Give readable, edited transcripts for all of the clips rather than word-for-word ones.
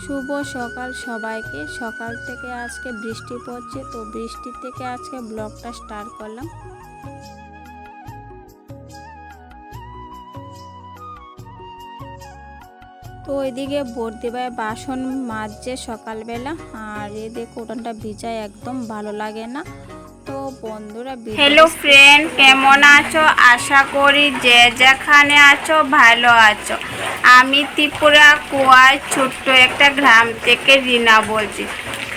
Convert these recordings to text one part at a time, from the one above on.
শুভ সকাল সবাইকে। সকাল থেকে আজকে বৃষ্টি পড়ছে, তো বৃষ্টি থেকে আজকে ব্লগটা স্টার্ট করলাম। তো ওইদিকে বর্দি ভাই বাসন মাজছে সকালবেলা, আর এই দেখো উঠানটা ভিজায় একদম ভালো লাগে না। তো বন্ধুরা, হ্যালো ফ্রেন্ড, কেমন আছো? আশা করি যে যেখানে আছো ভালো আছো। আমি ত্রিপুরা কুয়ায় ছোট্ট একটা গ্রাম থেকে রিনা বলছি।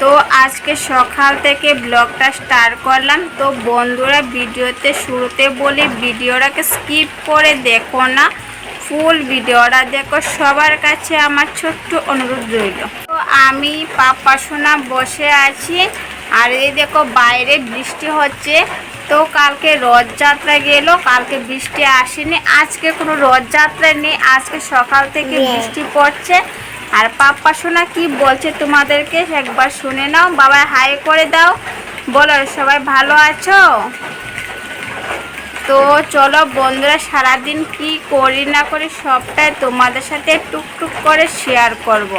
তো আজকে সকাল থেকে ব্লগটা স্টার্ট করলাম। তো বন্ধুরা, ভিডিওতে শুরুতে বলি ভিডিওটাকে স্কিপ করে দেখো না, ফুল ভিডিওটা দেখো। সবার কাছে আমার ছোট্ট অনুরোধ রইল। তো আমি পাপা সোনা বসে আছি, আর এই দেখো বাইরে বৃষ্টি হচ্ছে। তো কালকে রথযাত্রা গেল, কালকে বৃষ্টি আসেনি। আজকে কোনো রথযাত্রা নেই, আজকে সকাল থেকে বৃষ্টি পড়ছে। আর পাপা সোনা কি বলছে তোমাদেরকে একবার শুনে নাও। বাবা হাই করে দাও, বলো সবাই ভালো আছো। তো চলো বন্ধুরা, সারাদিন কি করি না করি সবটাই তোমাদের সাথে টুকটুক করে শেয়ার করব।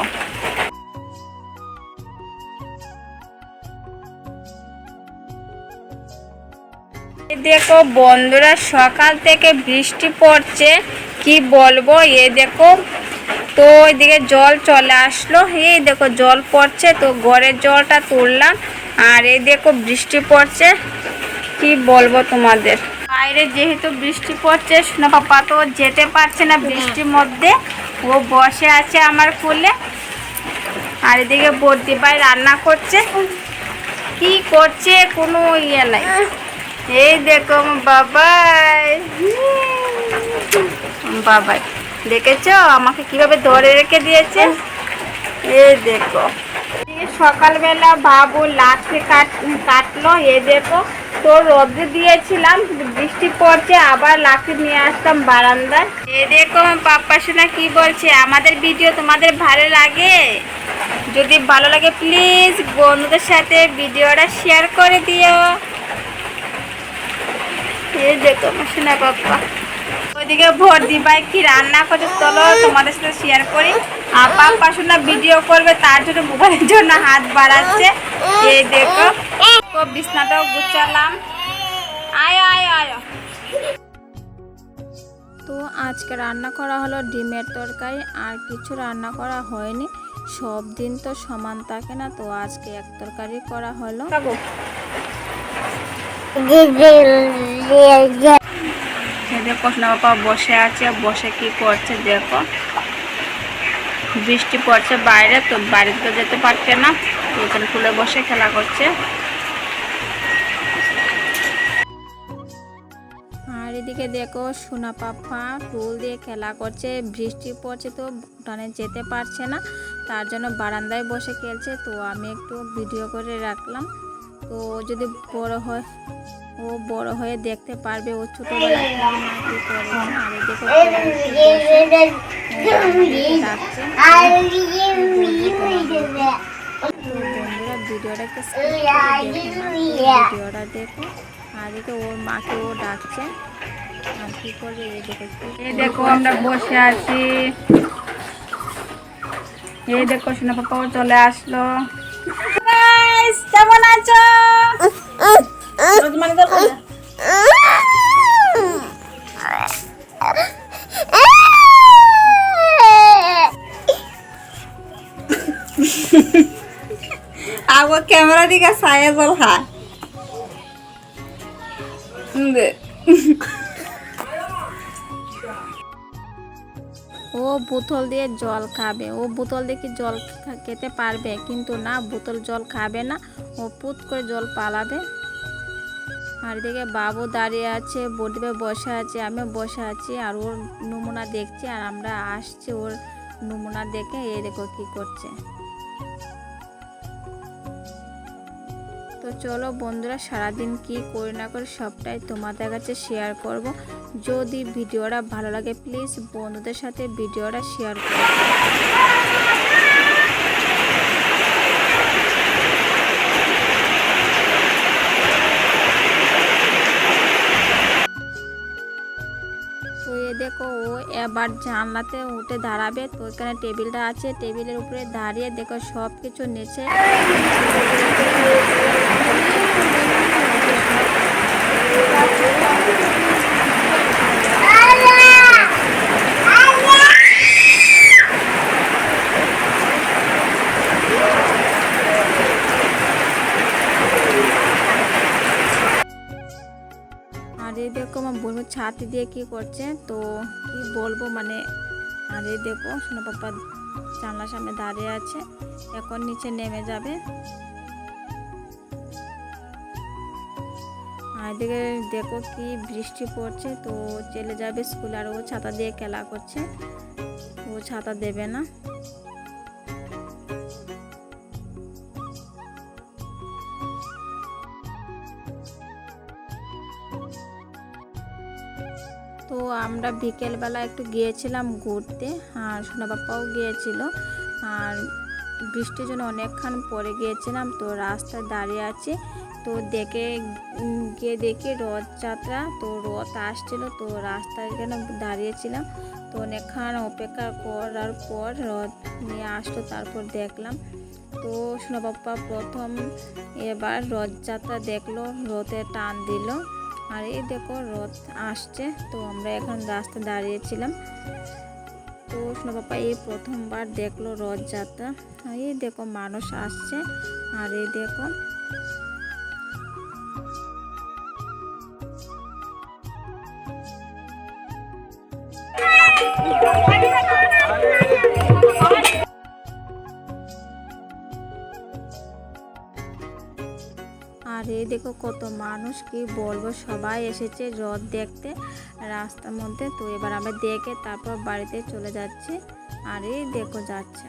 দেখো বন্ধুরা, সকাল থেকে বৃষ্টি পড়ছে, কি বলবো। এ দেখো, তো ওইদিকে জল চলে আসলো। এই দেখো জল পড়ছে, তো ঘরের জলটা তুললাম। আর এই দেখো বৃষ্টি পড়ছে, কি বলবো তোমাদের। বাইরে যেহেতু বৃষ্টি পড়ছে, সোনা পাপা তো যেতে পারছে না বৃষ্টির মধ্যে, ও বসে আছে আমার কোলে। আর এদিকে বর্দি ভাই রান্না করছে, কি করছে কোনো ইয়ে নাই। এই দেখো বাবাই, বাবাই দেখেছো আমাকে কিভাবে ধরে রেখে দিয়েছে। এই দেখো, সকালবেলা বাবু লাঠি কাটলো। এই দেখো, তো রোদে দিয়েছিলাম, বৃষ্টি পড়ছে, আবার লাঠি নিয়ে আসতাম বারান্দায়। এই দেখো আমার পাপ্পা সোনা কি বলছে, আমাদের ভিডিও তোমাদের ভালো লাগে? যদি ভালো লাগে প্লিজ বন্ধুদের সাথে ভিডিওটা শেয়ার করে দিও। এই দেখো আমার সোনা পাপ্পা। ওইদিকে বর্দি ভাই কি রান্না করছে, চলো তোমাদের সাথে শেয়ার করি। আর পাপ্পা সোনা ভিডিও করবে, তার জন্য মোবাইলের জন্য হাত বাড়াচ্ছে। এই দেখো, বিছনাটাও গুছালাম। আয় আয় আয়। তো আজকে রান্না করা হলো ডিমের তরকারি, আর কিছু রান্না করা হয়নি। সব দিন তো সমান থাকে না, তো আজকে এক তরকারি করা হলো। দেখো সোনা বাবা বসে আছে, বসে কি করছে দেখো। বৃষ্টি পড়ছে বাইরে, তো বাড়িতে তো যেতে পারছে না, এখানে খুলে বসে খেলা করছে। আর এদিকে দেখো সোনা পাপা টুল দিয়ে খেলা করছে। বৃষ্টি পড়ছে তো উঠানে যেতে পারছে না, তার জন্য বারান্দায় বসে খেলছে। তো আমি একটু ভিডিও করে রাখলাম। তো যদি বড় হয়, ও বড় হয়ে দেখতে পারবে ও ছোটবেলা কি করে। আর দেখো ডাকছে। বন্ধুরা, ভিডিওটা দেখো। আর দেখো ওর মাকে ও ডাকছে, আর কি করবে। এই দেখো আমরা বসে আছি। এই দেখো সোনা পাপাও চলে আসলো। কেমন আছো? আগো ক্যামেরা দিকে সায়া জল খায়। ও বোতল দিয়ে জল খাবে, ও বোতল দিয়ে কি জল খেতে পারবে? কিন্তু না, বোতল জল খাবে না, ও পুত করে জল পালাবে। আর এদিকে বাবু দাঁড়িয়ে আছে, বর্দি বসে আছে, আমিও বসে আছি, আর ওর নমুনা দেখছি। আর আমরা আসছি ওর নমুনা দেখে। এই দেখো কি করছে। তো চলো বন্ধুরা, সারাদিন কি করি না করি সবটাই তোমাদের কাছে শেয়ার করব। যদি ভিডিওটা ভালো লাগে প্লিজ বন্ধুদের সাথে ভিডিওটা শেয়ার করো। তো এ দেখো ও এবার জানলাতে উঠে দাঁড়াবে। তো এখানে টেবিলটা আছে, টেবিলের উপরে দাঁড়িয়ে দেখো সব কিছু নিচে আর এই দেখো আমার বোন ছাতি দিয়ে কি করছে, তো কি বলবো মানে। আর এই দেখো সোনা পাপা জানলার সামনে দাঁড়িয়ে আছে, এখন নিচে নেমে যাবে। আর এদিকে দেখো কি বৃষ্টি পড়ছে, তো চলে যাবে স্কুল। আর ও ছাতা দিয়ে খেলা করছে, ও ছাতা দেবে না। তো আমরা বিকেলবেলা একটু গিয়েছিলাম ঘুরতে, আর সোনা পাপাও গিয়েছিল। আর বৃষ্টির জন্য অনেকক্ষণ পরে গিয়েছিলাম, তো রাস্তায় দাঁড়িয়ে আছি। তো গিয়ে দেখি রথযাত্রা, তো রথ আসছিল, তো রাস্তায় কেন দাঁড়িয়েছিলাম। তো অনেকক্ষণ অপেক্ষা করার পর রথ নিয়ে আসলো, তারপর দেখলাম। তো সোনা পাপা প্রথম এবার রথযাত্রা দেখলো, রথে টান দিল। আর এই দেখো রথ আসছে, তো আমরা এখন রাস্তায় দাঁড়িয়েছিলাম। তো সোনা পাপা এই প্রথমবার দেখলো রথযাত্রা। আর এই দেখো মানুষ আসছে। আর এই দেখো আর এই দেখো কত মানুষ, কি বলবো, সবাই এসেছে রথ দেখতে রাস্তার মধ্যে। তো এবার আমরা দেখে তারপর বাড়িতে চলে যাচ্ছি। আর এই দেখো যাচ্ছে।